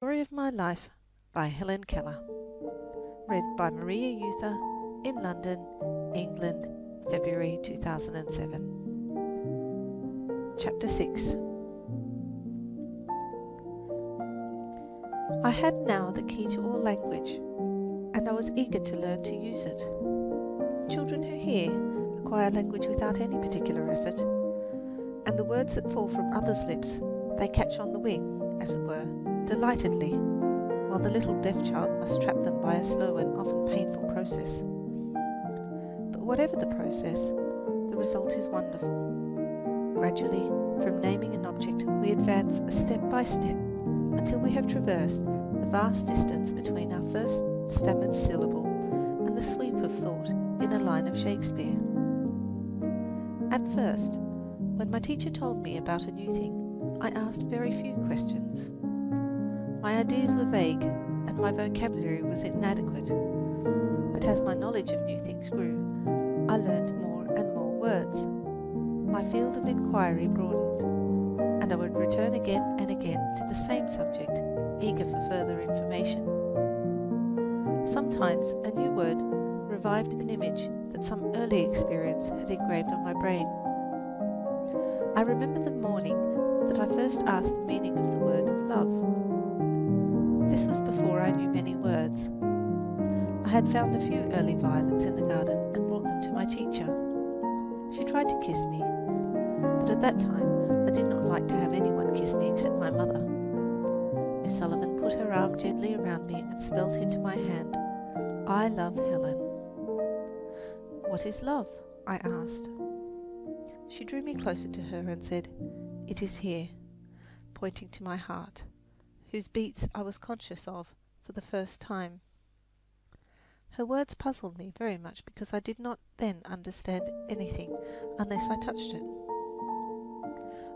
Story of My Life by Helen Keller. Read by Maria Euther in London, England, February 2007. Chapter 6. I had now the key to all language, and I was eager to learn to use it. Children who hear acquire language without any particular effort, and the words that fall from others' lips they catch on the wing, as it were, delightedly, while the little deaf child must trap them by a slow and often painful process. But whatever the process, the result is wonderful. Gradually, from naming an object, we advance step by step until we have traversed the vast distance between our first stammered syllable and the sweep of thought in a line of Shakespeare. At first, when my teacher told me about a new thing, I asked very few questions. My ideas were vague and my vocabulary was inadequate, but as my knowledge of new things grew, I learned more and more words. My field of inquiry broadened, and I would return again and again to the same subject, eager for further information. Sometimes a new word revived an image that some early experience had engraved on my brain. I remember the morning that I first asked the meaning of the word love. This was before I knew many words. I had found a few early violets in the garden and brought them to my teacher. She tried to kiss me, but at that time I did not like to have anyone kiss me except my mother. Miss Sullivan put her arm gently around me and spelt into my hand, "I love Helen." "What is love?" I asked. She drew me closer to her and said, "It is here," pointing to my heart, whose beats I was conscious of for the first time. Her words puzzled me very much because I did not then understand anything unless I touched it.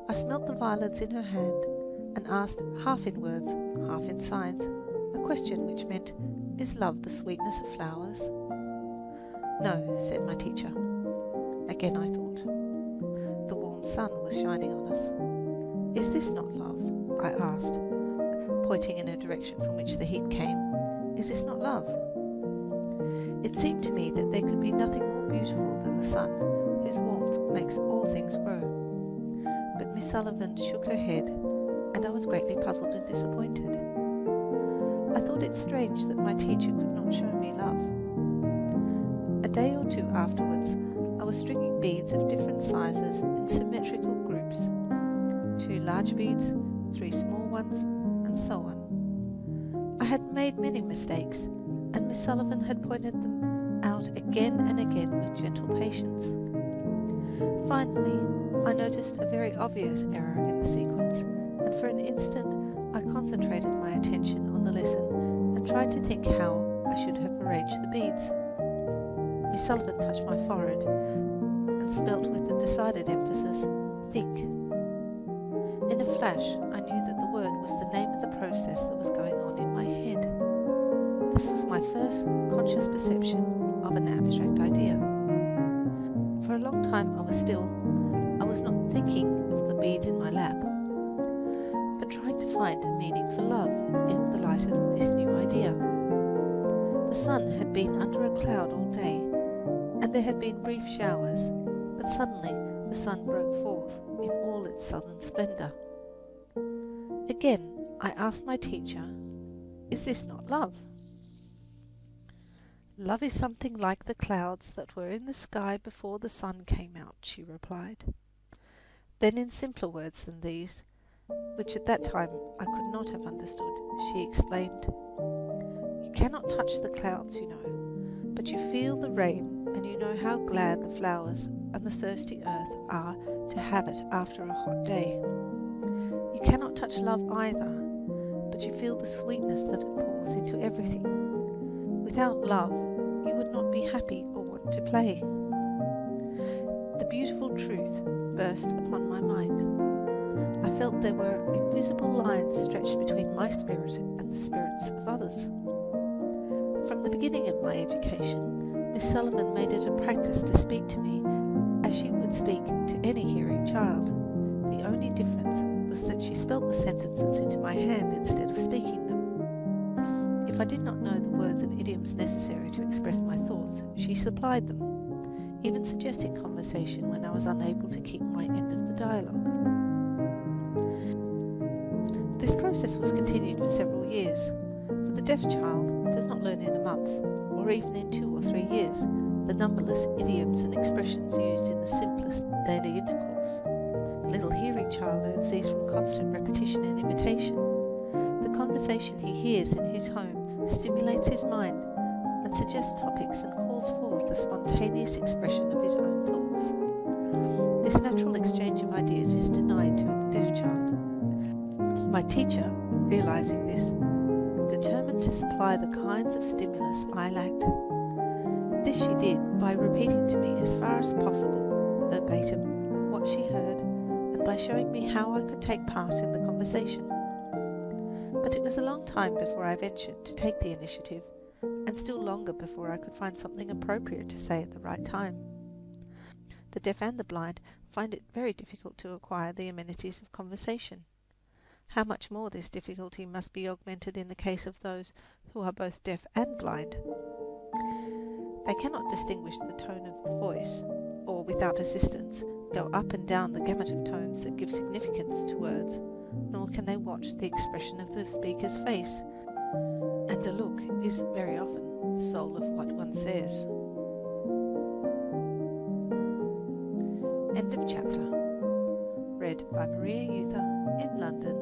I smelt the violets in her hand and asked, half in words, half in signs, a question which meant, "Is love the sweetness of flowers?" "No," said my teacher. Again I thought. The warm sun was shining on us. "Is this not love?" I asked, pointing in a direction from which the heat came. "Is this not love?" It seemed to me that there could be nothing more beautiful than the sun, whose warmth makes all things grow. But Miss Sullivan shook her head, and I was greatly puzzled and disappointed. I thought it strange that my teacher could not show me love. A day or two afterwards, I was stringing beads of different sizes in symmetrical groups. 2 large beads, 3 small ones, and so on. I had made many mistakes, and Miss Sullivan had pointed them out again and again with gentle patience. Finally, I noticed a very obvious error in the sequence, and for an instant I concentrated my attention on the lesson and tried to think how I should have arranged the beads. Miss Sullivan touched my forehead and spelt with a decided emphasis, "Think." In a flash, I knew that the word was the name of the process that was going on in my head. This was my first conscious perception of an abstract idea. For a long time I was still. I was not thinking of the beads in my lap, but trying to find a meaning for love in the light of this new idea. The sun had been under a cloud all day, and there had been brief showers, but suddenly the sun broke forth in all its southern splendour. Again I asked my teacher, "Is this not love?" "Love is something like the clouds that were in the sky before the sun came out," she replied. Then in simpler words than these, which at that time I could not have understood, she explained, "You cannot touch the clouds, you know, but you feel the rain and you know how glad the flowers and the thirsty earth are to have it after a hot day. You cannot touch love either, but you feel the sweetness that it pours into everything. Without love, you would not be happy or want to play." The beautiful truth burst upon my mind. I felt there were invisible lines stretched between my spirit and the spirits of others. From the beginning of my education, Miss Sullivan made it a practice to speak to me as she would speak to any hearing child. The only difference was that she spelt the sentences into my hand instead of speaking them. If I did not know the words and idioms necessary to express my thoughts, she supplied them, even suggesting conversation when I was unable to keep my end of the dialogue. This process was continued for several years, for the deaf child does not learn in a month, or even in 2 or 3 years, the numberless idioms and expressions used in the simplest daily intercourse. The little hearing child learns these from constant repetition and imitation. The conversation he hears in his home stimulates his mind and suggests topics and calls forth the spontaneous expression of his own thoughts. This natural exchange of ideas is denied to the deaf child. My teacher, realizing this, determined to supply the kinds of stimulus I lacked. This she did by repeating to me as far as possible, verbatim, what she heard, and by showing me how I could take part in the conversation. But it was a long time before I ventured to take the initiative, and still longer before I could find something appropriate to say at the right time. The deaf and the blind find it very difficult to acquire the amenities of conversation. How much more this difficulty must be augmented in the case of those who are both deaf and blind. They cannot distinguish the tone of the voice, or without assistance, go up and down the gamut of tones that give significance to words, nor can they watch the expression of the speaker's face, and a look is very often the soul of what one says. End of chapter. Read by Maria Euther in London.